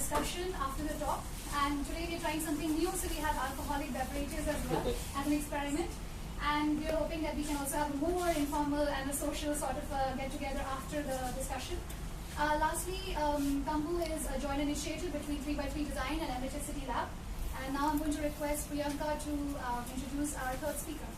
discussion after the talk. And today we're trying something new, so we have alcoholic beverages as well as an experiment. And we're hoping that we can also have a more informal and a social sort of get-together after the discussion. Lastly, Kambu is a joint initiative between 3x3 Design and MHS City Lab. And now I'm going to request Priyanka to introduce our third speaker.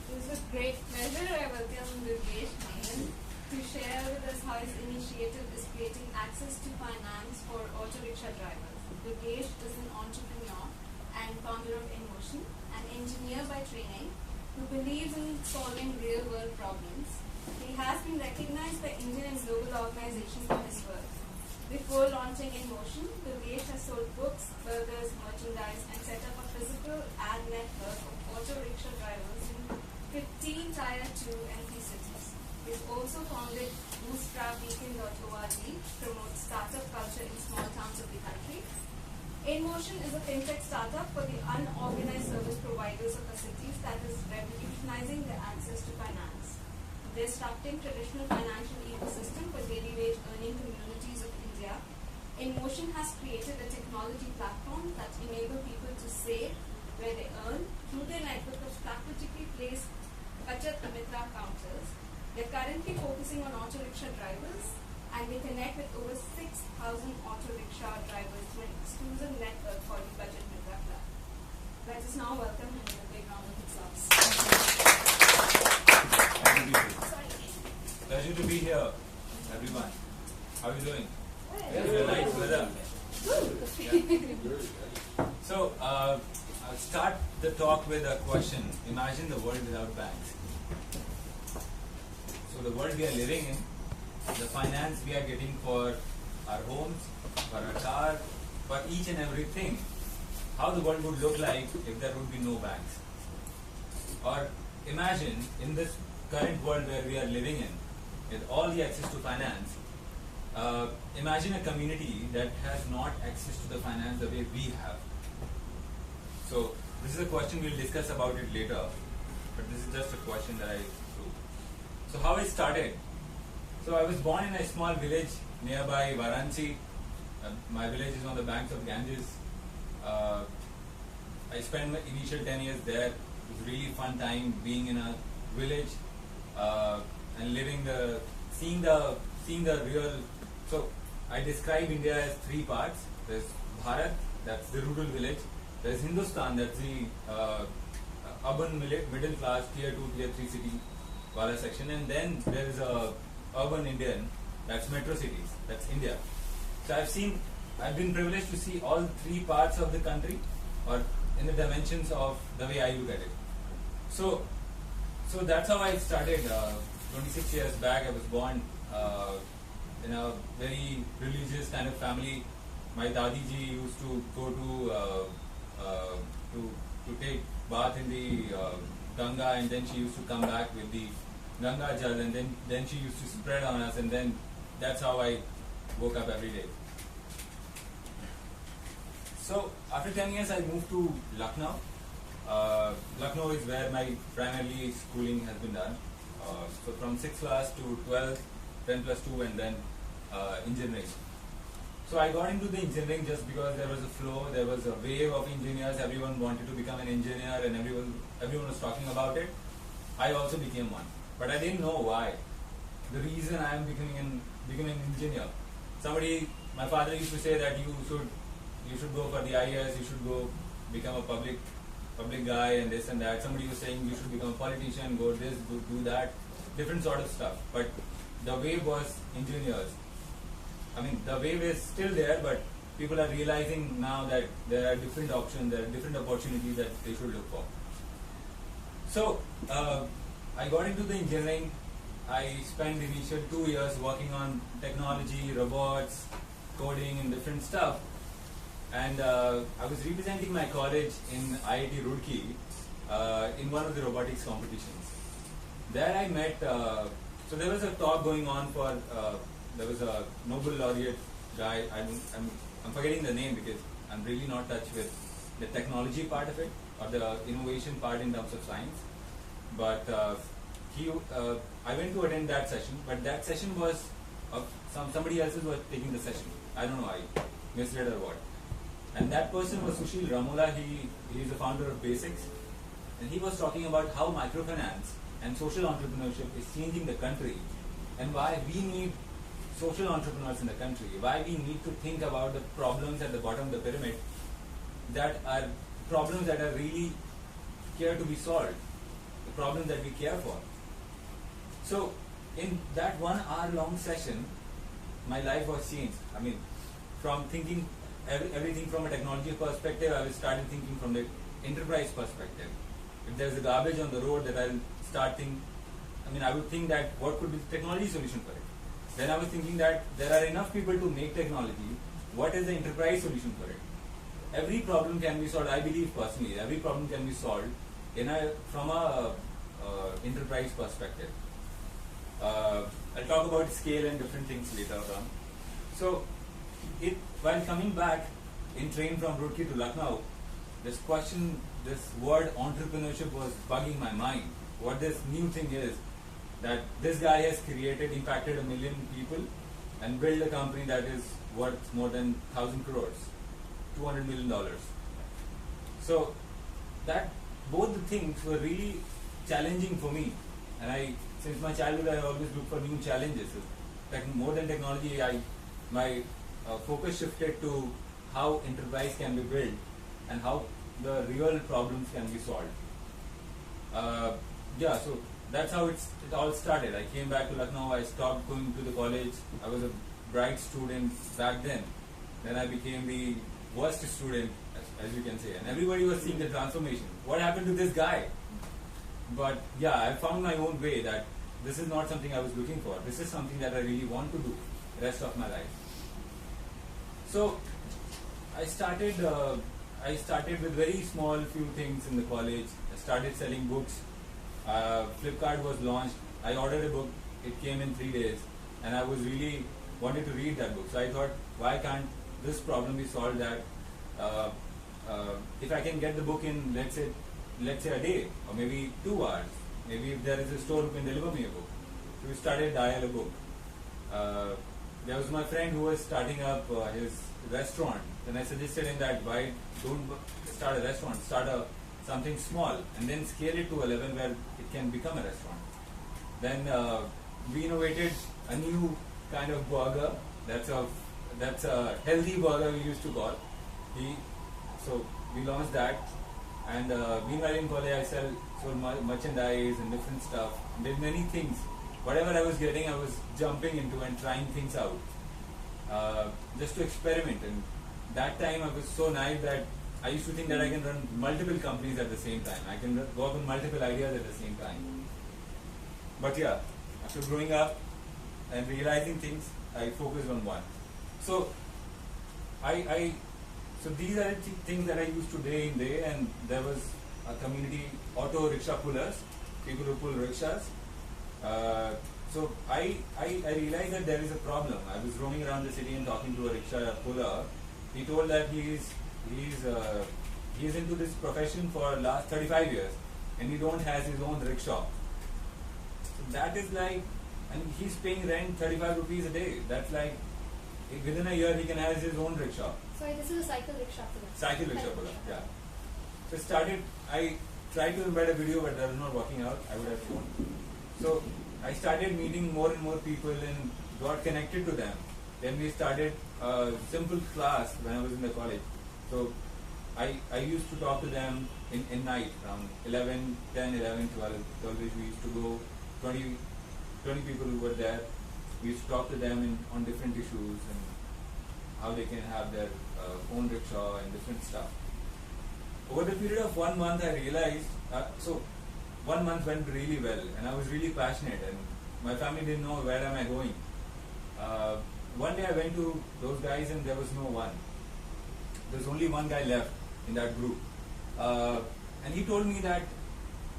It is a great pleasure. I welcome Durgesh Menon to share with us how his initiative is creating access to finance for auto rickshaw drivers. Durgesh is an entrepreneur and founder of InMotion, an engineer by training who believes in solving real-world problems. He has been recognized by Indian and global organizations for his work. Before launching InMotion, Durgesh has sold books, burgers, merchandise, and set up a physical ad network of auto rickshaw drivers in 15 Tier 2 and 3 cities. He has also founded bootstrapweekend.org to promote startup culture in small towns of the country. InMotion is a fintech startup for the unorganized service providers of the cities that is revolutionizing their access to finance, disrupting traditional financial ecosystem for daily wage earning communities of India. InMotion has created a technology platform that enables people to save where they earn through their network of strategically placed Bachat Amitra counters. They're currently focusing on auto rickshaw drivers, and they connect with over 6,000 auto rickshaw drivers through an exclusive network called the Bachat Amitra Club. Let us now welcome him in a big round of applause. Pleasure to be here, everyone. How are you doing? It's nice weather. So, I'll start the talk with a question. Imagine the world without banks. So the world we are living in, the finance we are getting for our homes, for our car, for each and everything, how the world would look like if there would be no banks. Or imagine in this current world where we are living in, with all the access to finance, imagine a community that has not access to the finance the way we have. So this is a question, we'll discuss about it later, but this is just a question that I threw. So how it started? So I was born in a small village nearby Varanasi. My village is on the banks of Ganges. I spent my initial 10 years there. It was a really fun time being in a village and seeing the real. So I describe India as three parts. There's Bharat, that's the rural village. There's Hindustan, that's the urban middle class, tier 2, tier 3 city wala section, and then there is a urban Indian, that's metro cities, that's India. So I've been privileged to see all three parts of the country, or in the dimensions of the way I look at it. So that's how I started. 26 years back, I was born in a very religious kind of family. My Dadi ji used to go to take bath in the Ganga, and then she used to come back with the Ganga Jal, and then she used to spread on us, and then that's how I woke up every day. So after 10 years I moved to Lucknow. Lucknow is where my primarily schooling has been done. So from 6th class to 12th, 10 plus 2, and then engineering. So I got into the engineering just because there was a flow, there was a wave of engineers, everyone wanted to become an engineer and everyone was talking about it. I also became one. But I didn't know why. The reason I am becoming an engineer. My father used to say that you should go for the IAS, you should go become a public guy and this and that. Somebody was saying you should become a politician, go this, do that, different sort of stuff. But the wave was engineers. I mean, the wave is still there, but people are realizing now that there are different options, there are different opportunities that they should look for. So, I got into the engineering. I spent the initial 2 years working on technology, robots, coding and different stuff. And I was representing my college in IIT Roorkee in one of the robotics competitions. There I met, so there was a talk going on for, there was a Nobel laureate guy, I'm forgetting the name because I'm really not touched with the technology part of it or the innovation part in terms of science. But I went to attend that session, but that session was somebody else was taking the session. I don't know, I misread or what. And that person was Sushil Ramola. He is the founder of Basics, and he was talking about how microfinance and social entrepreneurship is changing the country, and why we need social entrepreneurs in the country, why we need to think about the problems at the bottom of the pyramid that are problems that are really care to be solved, the problems that we care for. So in that 1 hour long session, my life was changed. I mean, from thinking everything from a technology perspective, I started thinking from the enterprise perspective. If there's a garbage on the road, that I'll start thinking, I would think that what could be the technology solution for it. Then I was thinking that there are enough people to make technology. What is the enterprise solution for it? Every problem can be solved. I believe personally, every problem can be solved from a enterprise perspective. I'll talk about scale and different things later on. So, while coming back in train from Roorkee to Lucknow, this word entrepreneurship was bugging my mind. What this new thing is, that this guy has impacted 1 million people and built a company that is worth more than 1,000 crores, $200 million. So that both the things were really challenging for me, and since my childhood I always look for new challenges. Like more than technology, my focus shifted to how enterprise can be built and how the real problems can be solved. So that's how it all started. I came back to Lucknow. I stopped going to the college. I was a bright student back then. Then I became the worst student, as you can say. And everybody was seeing the transformation. What happened to this guy? But yeah, I found my own way that this is not something I was looking for. This is something that I really want to do the rest of my life. So I started with very small few things in the college. I started selling books. Flipkart was launched. I ordered a book. It came in 3 days, and I was really wanted to read that book. So I thought, why can't this problem be solved? That if I can get the book in, let's say a day, or maybe 2 hours. Maybe if there is a store who can deliver me a book. So we started Dial a Book. There was my friend who was starting up his restaurant. Then I suggested him that why don't start a restaurant, start something small and then scale it to a level where it can become a restaurant. Then we innovated a new kind of burger. That's a healthy burger we used to call. So we launched that. And meanwhile in college I sold merchandise and different stuff, did many things. Whatever I was getting, I was jumping into and trying things out, just to experiment. And that time I was so naive that I used to think that I can run multiple companies at the same time. I can work on multiple ideas at the same time. But yeah, after growing up and realizing things, I focused on one. So So these are the things that I used to day in day, and there was a community, auto rickshaw pullers, people who pull rickshaws. So I realized that there is a problem. I was roaming around the city and talking to a rickshaw puller. He told that he's into this profession for last 35 years, and he don't has his own rickshaw. So that is like, and he's paying rent 35 rupees a day. That's like, within a year he can have his own rickshaw. Sorry, this is a cycle rickshaw puller. Cycle rickshaw puller, yeah. So I tried to embed a video, but that was not working out. I would have shown. So I started meeting more and more people and got connected to them. Then we started a simple class when I was in the college. So I used to talk to them in night, around 11, 10, 11, 12. Always we used to go, 20 people who were there. We used to talk to them on different issues and how they can have their own rickshaw and different stuff. Over the period of 1 month, I realized, so 1 month went really well, and I was really passionate, and my family didn't know where am I going. One day I went to those guys and there was no one. There's only one guy left in that group. And he told me that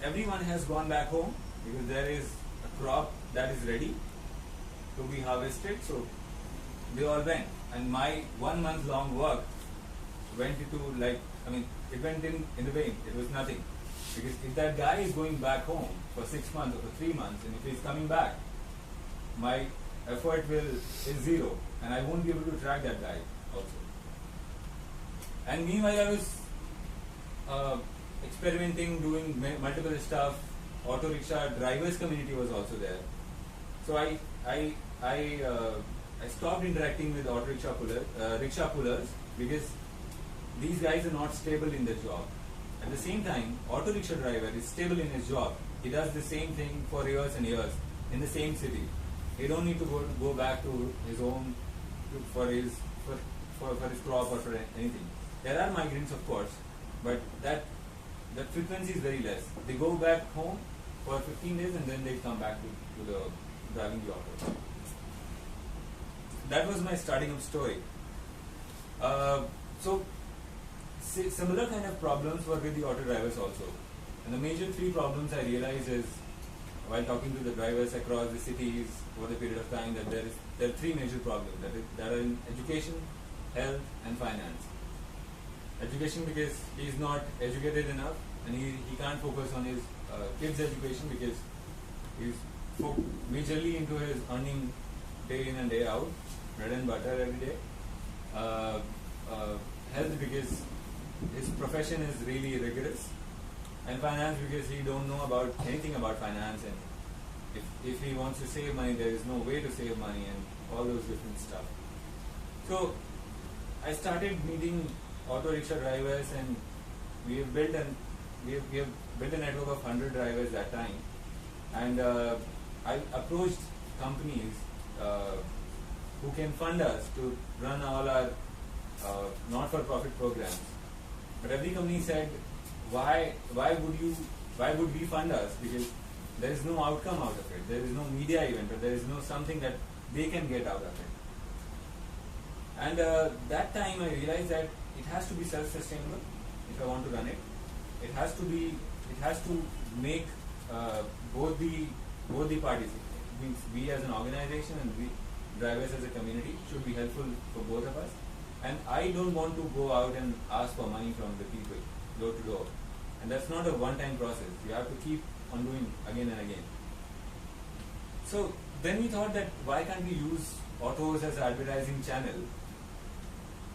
everyone has gone back home because there is a crop that is ready to be harvested. So they all went. And my 1 month long work went into it went in the vain. It was nothing. Because if that guy is going back home for 6 months or for 3 months, and if he's coming back, my effort is zero, and I won't be able to track that guy also. And meanwhile, I was experimenting, doing multiple stuff. Auto rickshaw drivers community was also there. So I stopped interacting with auto rickshaw pullers because these guys are not stable in their job. At the same time, auto rickshaw driver is stable in his job. He does the same thing for years and years in the same city. He don't need to go back to his home for his crop or for anything. There are migrants, of course, but that frequency is very less. They go back home for 15 days and then they come back to the driving the auto. That was my starting of story. So similar kind of problems were with the auto drivers also. And the major three problems I realized is, while talking to the drivers across the cities over the period of time, that there are three major problems that are in education, health, and finance. Education, because he is not educated enough and he can't focus on his kids' education because he's majorly into his earning day in and day out, bread and butter every day. Health, because his profession is really rigorous, and finance, because he don't know about anything about finance, and if he wants to save money, there is no way to save money, and all those different stuff. So I started meeting auto rickshaw drivers, and we have built a network of 100 drivers that time, and I approached companies who can fund us to run all our not-for-profit programs. But every company said, why would we fund us? Because there is no outcome out of it. There is no media event, or there is no something that they can get out of it. And that time I realized that it has to be self-sustainable if I want to run it. It has to make both the parties. It means we as an organization and we drivers as a community should be helpful for both of us. And I don't want to go out and ask for money from the people, door to door. And that's not a one-time process. You have to keep on doing again and again. So then we thought that why can't we use autos as an advertising channel,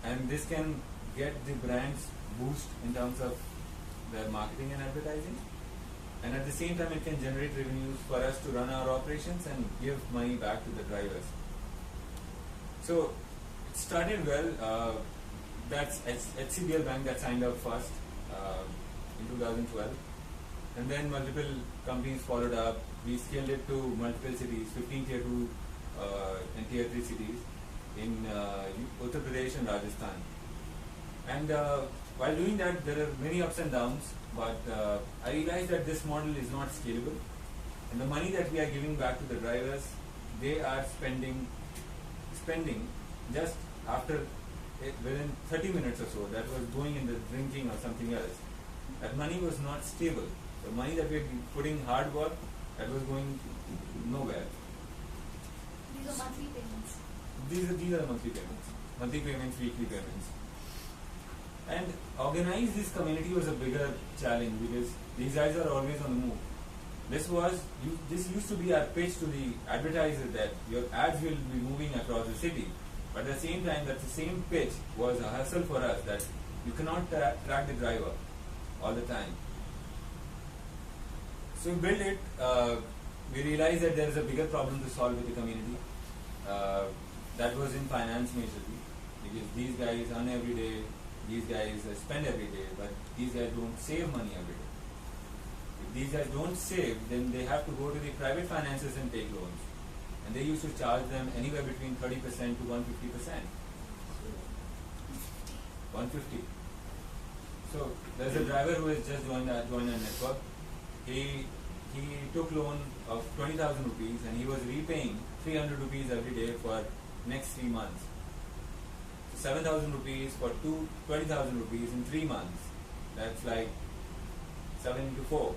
and this can get the brands boost in terms of their marketing and advertising, and at the same time it can generate revenues for us to run our operations and give money back to the drivers. So it started well. That's HCBL Bank that signed up first in 2012, and then multiple companies followed up. We scaled it to multiple cities, 15 tier 2 and tier 3 cities in Uttar Pradesh and Rajasthan. And while doing that, there are many ups and downs, but I realized that this model is not scalable, and the money that we are giving back to the drivers, they are spending just after within 30 minutes or so. That was going in the drinking or something else. That money was not stable. The money that we are putting hard work, that was going nowhere. These are monthly payments. These are monthly payments, weekly payments. And organize this community was a bigger challenge because these guys are always on the move. This used to be our pitch to the advertiser, that your ads will be moving across the city. But at the same time, that the same pitch was a hustle for us, that you cannot track the driver all the time. So we built it. We realized that there is a bigger problem to solve with the community. That was in finance majorly, because these guys earn every day, these guys spend every day, but these guys don't save money every day. If these guys don't save, then they have to go to the private finances and take loans. And they used to charge them anywhere between 30% to 150%. 150. So there's a driver who has just joined our network. He took loan of 20,000 rupees and he was repaying 300 rupees every day for next 3 months. So 7,000 rupees for 20,000 rupees in 3 months. That's like 7 into 4.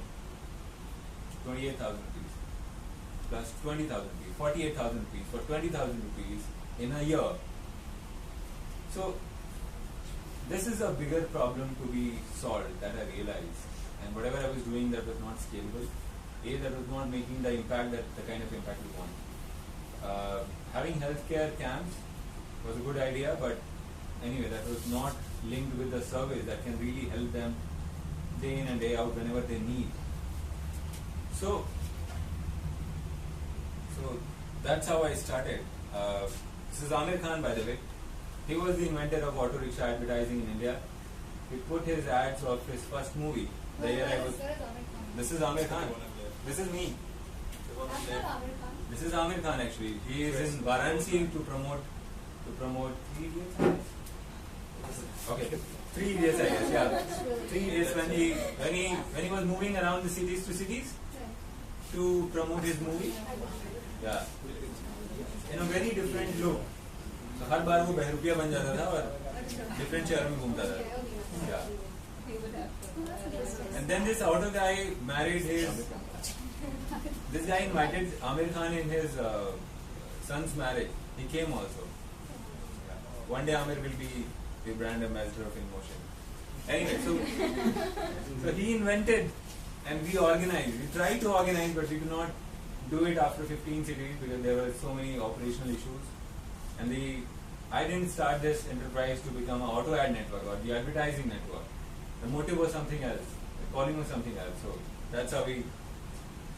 28,000 rupees. Plus 20,000 rupees. 48,000 rupees for 20,000 rupees in a year. So this is a bigger problem to be solved, that I realized. And whatever I was doing, that was not scalable. That was not making the impact, that the kind of impact we want. having healthcare camps was a good idea, but anyway, that was not linked with the service that can really help them day in and day out whenever they need. So that's how I started. This is Amir Khan, by the way. He was the inventor of auto rickshaw advertising in India. He put his ads of his first movie. The year I was. This is Amir Khan. This is me. This is Amir Khan actually. He is in Varanasi to promote 3 Idiots, I guess. Okay, 3 Idiots, I guess. Yeah, 3 Idiots when he was moving around the cities to promote his movie. Yeah, in a very different look. So हर बार वो बहरूपिया बन जाता था और different शहरों में घूमता था. Yeah. And then this auto guy married his. This guy invited Amir Khan in his son's marriage. He came also. Yeah. One day Amir will be the brand ambassador of InMotion. Anyway, so he invented and we organized. We tried to organize, but we could not do it after 15 cities because there were so many operational issues. And I didn't start this enterprise to become an auto ad network or the advertising network. The motive was something else. The calling was something else. So that's how we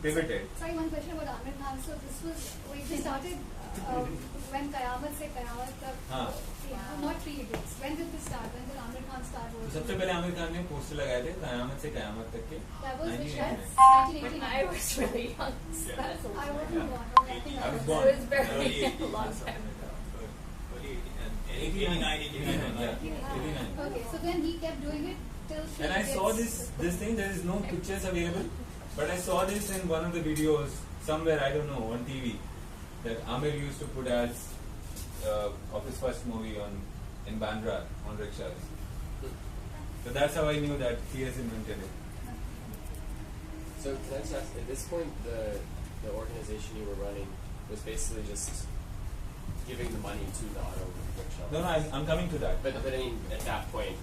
pivoted. Sorry, one question about Amir Khan. So this was when he started when Qayamat se Qayamat tak. Not 3 Idiots. When did this start? When did Amir Khan start working? तो सबसे पहले आमिर खान ने poster लगाए थे क़यामत से क़यामत तक के. That was which year? 1989. When I was really young. So that's a I long wasn't time. born. Okay, I think I was So born. it's very long time. 89. Okay, so then he kept doing it till. And I saw this thing. There is no pictures available, but I saw this in one of the videos somewhere. I don't know, on TV, that Amir used to put ads of his first movie in Bandra on rickshaws. So that's how I knew that he has invented it. So can I just ask, at this point, the organization you were running was basically just giving the money to the auto rickshaw? No, I'm coming to that. But I mean, at that point,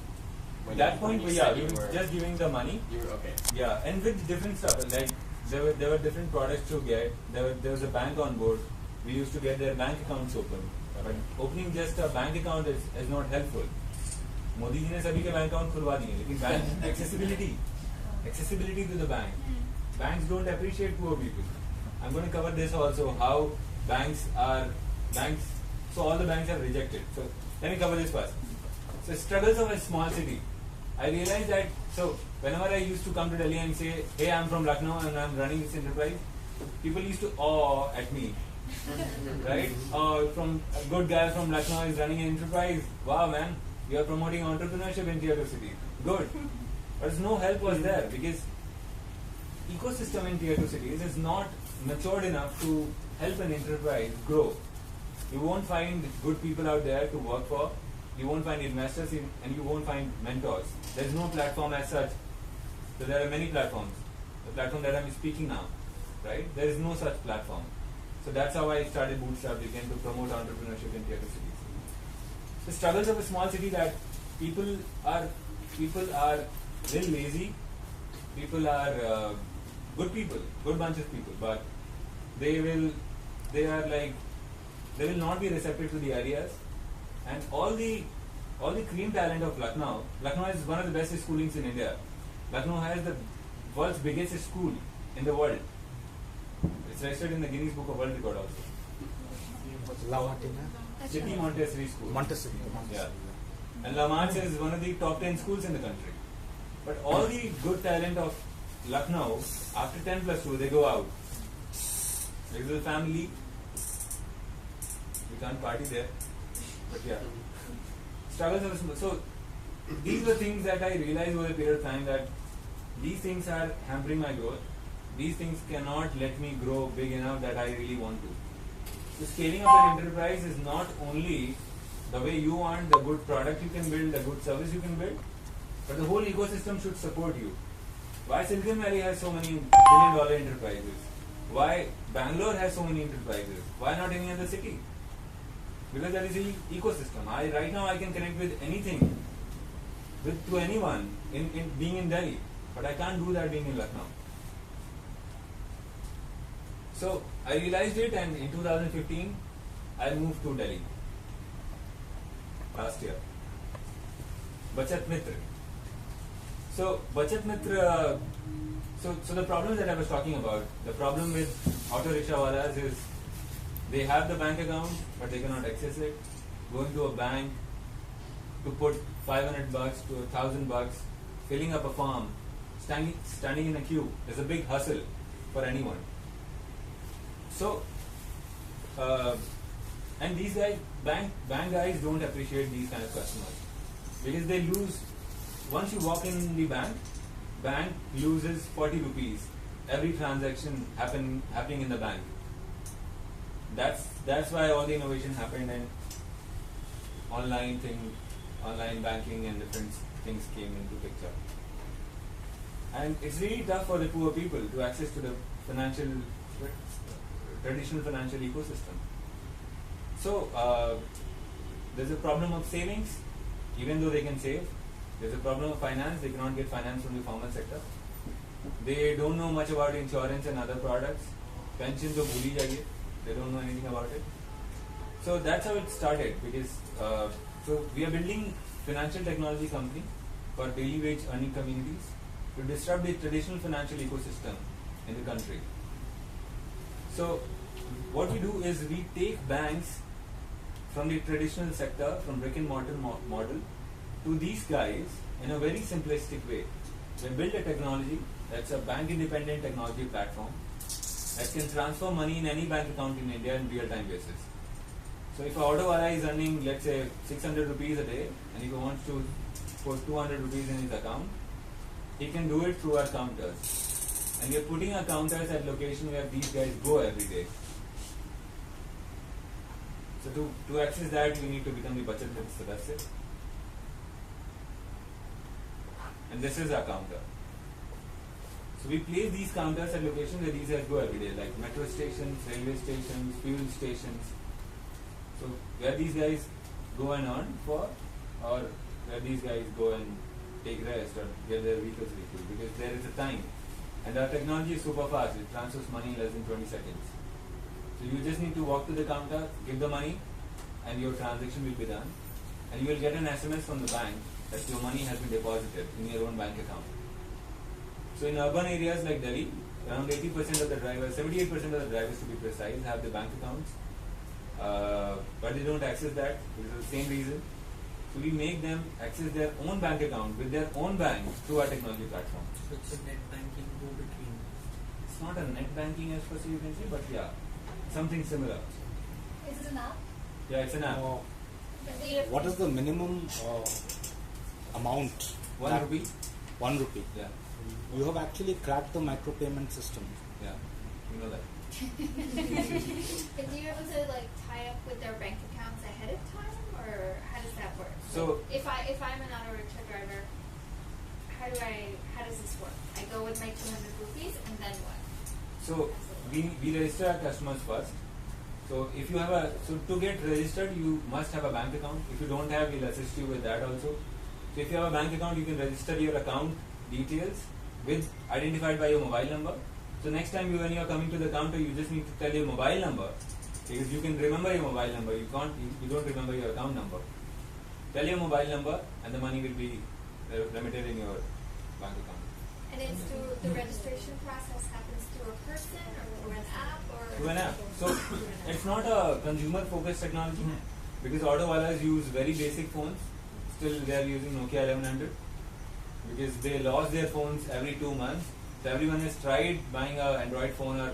At that point, we were just giving the money. You were okay. Yeah, and with different stuff, like there were different products to get. There was a bank on board. We used to get their bank accounts open. But opening just a bank account is not helpful. Modi ji ने सभी के bank account खुलवा दिए, लेकिन bank accessibility to the bank. Banks don't appreciate poor people. I'm going to cover this also, how so all the banks are rejected. So let me cover this first. So struggles of a small city. I realized that, so whenever I used to come to Delhi and say, hey, I'm from Lucknow and I'm running this enterprise, people used to awe at me. Right? Oh, from a good guy from Lucknow is running an enterprise. Wow, man, you are promoting entrepreneurship in tier 2 cities. Good. But no help was there because ecosystem in tier 2 cities is not matured enough to help an enterprise grow. You won't find good people out there to work for. You won't find investors and you won't find mentors. There's no platform as such. So there are many platforms. The platform that I'm speaking now, right? There is no such platform. So that's how I started Bootstrap Weekend to promote entrepreneurship in tier 2 cities. The struggles of a small city that people are very lazy. People are good bunch of people, but they will not be receptive to the ideas. And all the cream talent of Lucknow is one of the best schoolings in India. Lucknow has the world's biggest school in the world. It's registered in the Guinness Book of World Record also. City Montessori School. Yeah. And La Marche is one of the top 10 schools in the country. But all the good talent of Lucknow, after 10+2, they go out. Because the family, we can't party there. But yeah, struggles of so these were things that I realized over a period of time that these things are hampering my growth. These things cannot let me grow big enough that I really want to. So scaling up an enterprise is not only the way you want, the good product you can build, the good service you can build, but the whole ecosystem should support you. Why Silicon Valley has so many billion-dollar enterprises? Why Bangalore has so many enterprises? Why not any other city? Because there is an ecosystem. Right now I can connect with anything, to anyone in being in Delhi, but I can't do that being in Lucknow. So I realized it, and in 2015 I moved to Delhi last year. Bachat Mitra. So Bachat Mitra. So the problem that I was talking about, the problem with auto rickshaw walas is they have the bank account but they cannot access it. Going to a bank to put $500 to $1,000, filling up a form, standing in a queue is a big hustle for anyone. So, and these guys, bank guys don't appreciate these kind of customers because they lose. Once you walk in the bank loses 40 rupees every transaction happening in the bank. That's why all the innovation happened and online banking and different things came into picture. And it's really tough for the poor people to access to the traditional financial ecosystem. So there's a problem of savings, even though they can save. There's a problem of finance, they cannot get finance from the formal sector. They don't know much about insurance and other products. Pension to bhuli jaiye, they don't know anything about it. So that's how it started, because so we are building financial technology company for daily wage earning communities to disrupt the traditional financial ecosystem in the country. So what we do is we take banks from the traditional sector, from brick and mortar model, to these guys in a very simplistic way. We build a technology that's a bank independent technology platform that can transfer money in any bank account in India in real time basis. So if an auto wala is earning, let's say, 600 rupees a day, and if he wants to put 200 rupees in his account, he can do it through our counters. And we are putting our counters at location where these guys go every day. So to access that, you need to become the Bachat Mitra Sadasya. And this is our counter. So we place these counters at locations where these guys go every day, like metro stations, railway stations, fuel stations. So where these guys go and earn for, or where these guys go and take rest or get their vehicles refueled, because there is a time. And our technology is super fast, it transfers money in less than 20 seconds. So you just need to walk to the counter, give the money, and your transaction will be done. And you will get an SMS from the bank that your money has been deposited in your own bank account. So in urban areas like Delhi, around 80% of the drivers, 78% of the drivers to be precise, have the bank accounts. But they don't access that because of the same reason. So we make them access their own bank account with their own bank through our technology platform. So it's a net banking go between. It's not a net banking as per se you can say, but yeah, something similar. Is it an app? Yeah, it's an app. What is the minimum amount? 1 rupee? 1 rupee. Yeah, You have actually cracked the micropayment system. yeah, you know that. And do you able to like tie up with their bank accounts ahead of time, or how does that work? So- if I'm an auto rickshaw driver, how does this work? I go with my 200 rupees and then what? So we register our customers first. So if you have to get registered, you must have a bank account. If you don't have, we'll assist you with that also. So if you have a bank account, you can register your account details with identified by your mobile number. So next time when you are coming to the counter, you just need to tell your mobile number, because you can remember your mobile number. You don't remember your account number. Tell your mobile number, and the money will be remitted in your bank account. And it's through the registration process happens through a person or through an app or Through an app. So it's not a consumer-focused technology, because auto walas use very basic phones. Still, they are using Nokia 1100 because they lost their phones every 2 months. So everyone has tried buying an Android phone or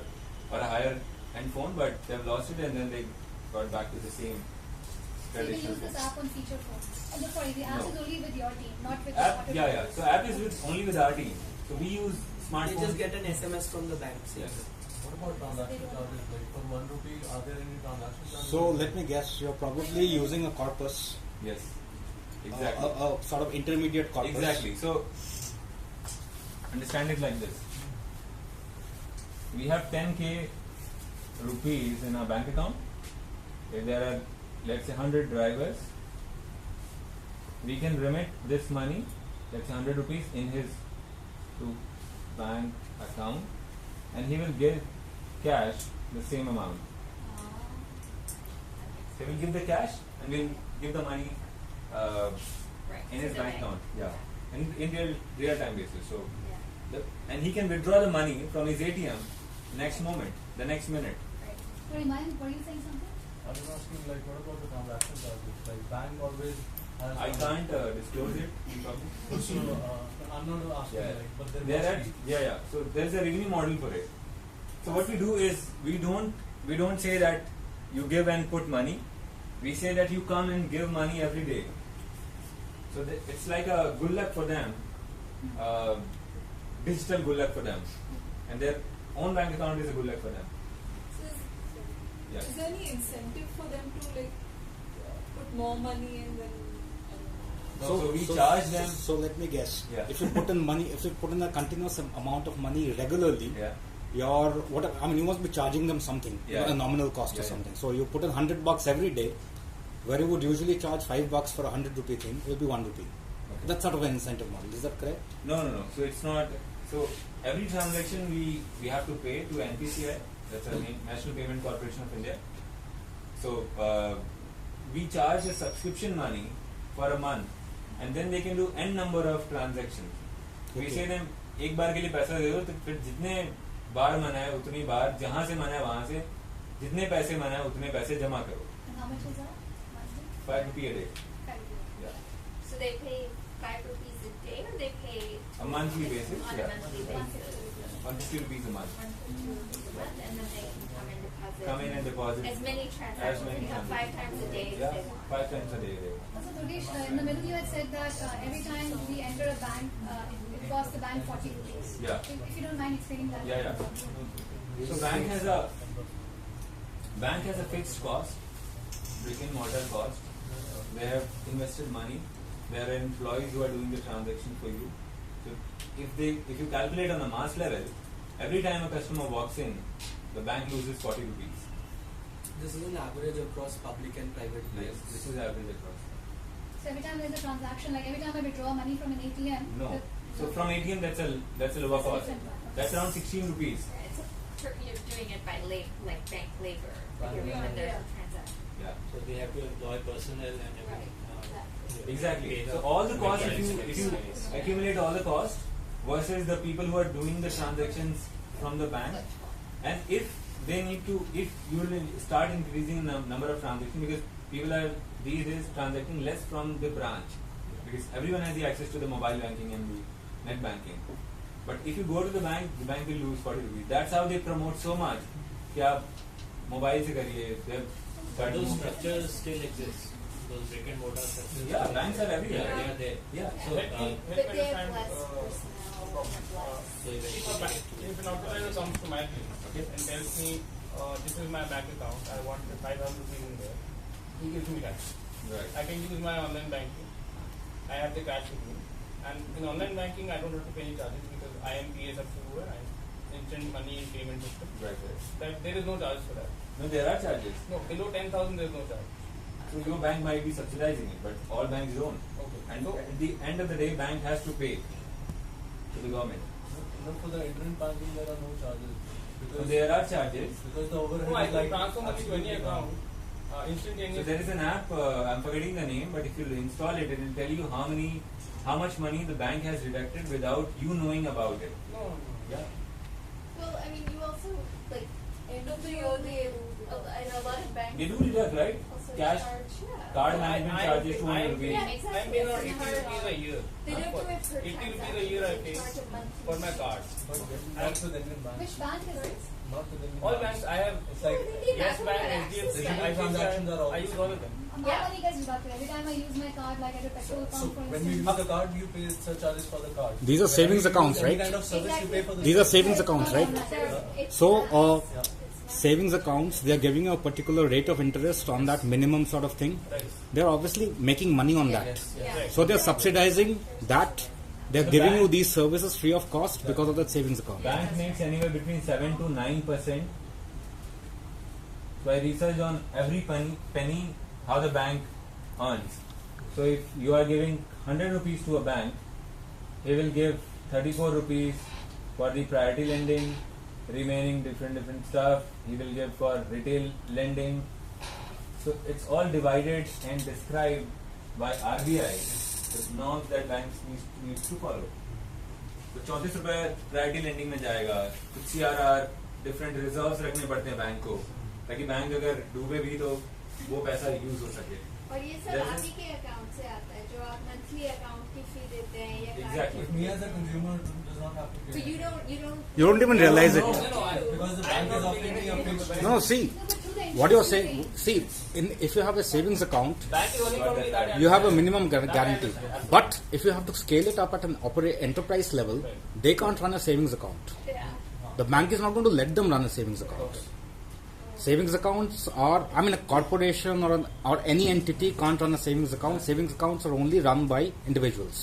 a higher end phone, but they've lost it and then they got back to the same So you can traditional use this phones. app on feature phones. And sorry, the app No. is only with your team, not with App, the yeah. So app is only with our team. So we use They smartphones. just get an SMS from the bank. Yes. What about transaction charges? Like for 1 rupee, are there any transaction charges? So let me guess, you're probably using a corpus, Yes. Exactly. a sort of intermediate corpus. Exactly. So understand it like this. We have 10k rupees in our bank account. If there are, let's say, 100 drivers, we can remit this money, let's say 100 rupees, in his to bank account, and he will give cash the same amount. So we'll give the cash and we'll give the money Right. in his So bank the account. Yeah. In real time basis. So Yeah. and he can withdraw the money from his ATM next moment, the next minute. Right. Sorry, Mayank, were you saying something? I was asking, like, what about the transaction charges? Like, bank always has. I can't disclose it in public. So, I'm not asking, Yeah. like, but there There are, must be. yeah. So there's a revenue model for it. So what we do is we don't say that you give and put money. We say that you come and give money every day. So it's like a good luck for them, digital good luck for them, and their own bank account is a good luck for them. So Yeah. is there any incentive for them to like put more money and then? So we charge them. So let me guess. Yeah. If you put in money, if you put in a continuous amount of money regularly, Yeah. your you must be charging them something, Yeah. a nominal cost or Yeah, something. So you put in $100 every day, where you would usually charge $5 for a ₹100 thing, it will be ₹1. Okay. That's sort of an incentive model. Is that correct? No. So it's not. So every transaction we have to pay to NPCI. That's the National Payment Corporation of India. So we charge a subscription money for a month, and then they can do n number of transactions. We Okay. say them एक बार के लिए पैसा दे दो, तो फिर जितने बार मना है उतनी बार, जहाँ से मना है वहाँ से जितने पैसे मना है उतने पैसे जमा करो. And how much is that? Monthly? ₹5 a day. Yeah. So they pay ₹5 a day, or they pay A monthly basis. on a Yeah. monthly basis? ₹150 a month. $150 a month, and then they can come and deposit. Come in and deposit. As many transactions. many They have 5 times a day if Yeah, they want. 5 times a day. Also, Durgesh, in the middle you had said that every time we enter a bank, it costs the bank 40 rupees. Yeah. If you don't mind explaining that. Yeah. So bank has a fixed cost, brick and mortar cost. They have invested money. There are employees who are doing the transaction for you. So if you calculate on a mass level, every time a customer walks in, the bank loses 40 rupees. This is an average across public and private Yes, banks. this is average across. So every time there's a transaction, like every time I withdraw money from an ATM. No. So from ATM, that's a lower That's a cost. different one. That's around 16 rupees. You're doing it by like bank labor. Bank You're labor. when there's a transaction. Yeah. So they have to employ personnel and everything. Exactly. So all the costs, if you accumulate all the costs versus the people who are doing the transactions from the bank, and if you will start increasing the number of transactions, because people are these days transacting less from the branch, because everyone has the access to the mobile banking and the net banking. But if you go to the bank will lose 40 rupees. That's how they promote so much. कि आप mobile से करिए. But those structures still exist. Those brick and mortar structures. Yeah, still banks exist. are everywhere. Yeah, they are there. Yeah. So, But they have less personnel. and less. so eventually, If an organizer comes to my place and tells me, this is my bank account, I want 5,000 rupees in there, he gives me cash. Right. I can use my online banking. I have the cash with me. And in online banking, I don't have to pay any charges because I am PA subsidiary. I am instant money payment system. Right. That there is no charge for that. No, there are charges. No, below 10,000 there is no charge. So your bank might be subsidizing it, but all banks don't. Okay. And So, at the end of the day, bank has to pay to the government. But for the internet banking, there are no charges. So Because, there are charges. because the overhead no, I is can like transfer money to any absolutely account So instantaneously. there is an app. I'm forgetting the name, but if you install it, it will tell you how much money the bank has deducted without you knowing about it. No. Yeah. Well, I mean, you also like end of the year they I know a lot of banks They do deduct, right? also Cash, charge. Yeah. card management charges 200 rupees. Yeah, exactly. I pay around It's 80 hard. rupees a year. They don't do it per 80 rupees a transaction, year I they pay charge a monthly. for my card. But not with Indian banks. Which bank is this? Not with Indian All banks I have, It's like Yes Bank, Access HDFC, Bank. I Transactions are all I use all of them. My money gets deducted every time I use my card, like at a petrol so pump, for when you instance. use the card, you pay surcharges for the card. These are Whenever savings you use accounts, any right? kind of service, you pay for the These are savings accounts, right? It's So, not- Yeah. savings accounts, they are giving you a particular rate of interest on that minimum sort of thing. Right. They are obviously making money on that. Yes, yes. Yeah. So they are subsidizing that. They are The giving you bank- these services free of cost because of that savings account. Bank makes anywhere between 7 to 9%. So I research on every penny how the bank earns. So if you are giving 100 rupees to a bank, he will give 34 rupees for the priority lending, remaining different stuff. He will give for retail lending. So it's all divided and described by RBI, the norms that banks needs to follow. तो 34 रुपए priority lending में जाएगा, कुछ CRR different reserves रखने पड़ते हैं bank को, ताकि बैंक अगर डूबे भी तो वो पैसा यूज हो सके. और ये सब आप ही के अकाउंट से आता है, जो आप मंथली अकाउंट की फी देते हैं या Exactly. But me as a consumer does not have to pay. So you don't You don't even realize it. Because the bank is offering me a fixed No, see, No, but through the what you're interest saying, rate. see, if you have a savings account, Bank is only probably that. you have a minimum guarantee. But if you have to scale it up at an enterprise level, they can't run a savings account. Yeah. The bank is not going to let them run a savings account. Savings accounts are, I mean, a corporation or any entity can't run a savings account. Savings accounts are only run by individuals.